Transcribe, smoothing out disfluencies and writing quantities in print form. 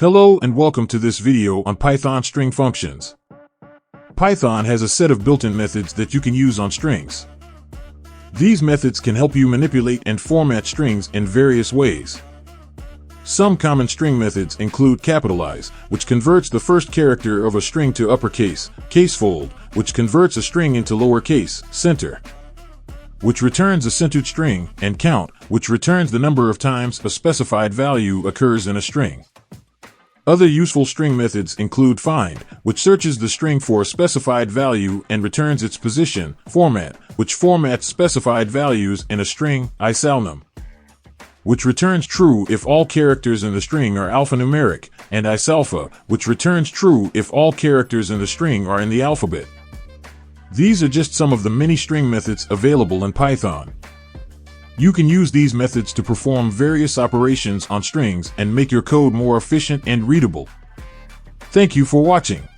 Hello and welcome to this video on Python string functions. Python has a set of built-in methods that you can use on strings. These methods can help you manipulate and format strings in various ways. Some common string methods include capitalize, which converts the first character of a string to uppercase, casefold, which converts a string into lowercase, center, which returns a centered string, and count, which returns the number of times a specified value occurs in a string. Other useful string methods include find, which searches the string for a specified value and returns its position, format, which formats specified values in a string, isalnum, which returns true if all characters in the string are alphanumeric, and isalpha, which returns true if all characters in the string are in the alphabet. These are just some of the many string methods available in Python. You can use these methods to perform various operations on strings and make your code more efficient and readable. Thank you for watching.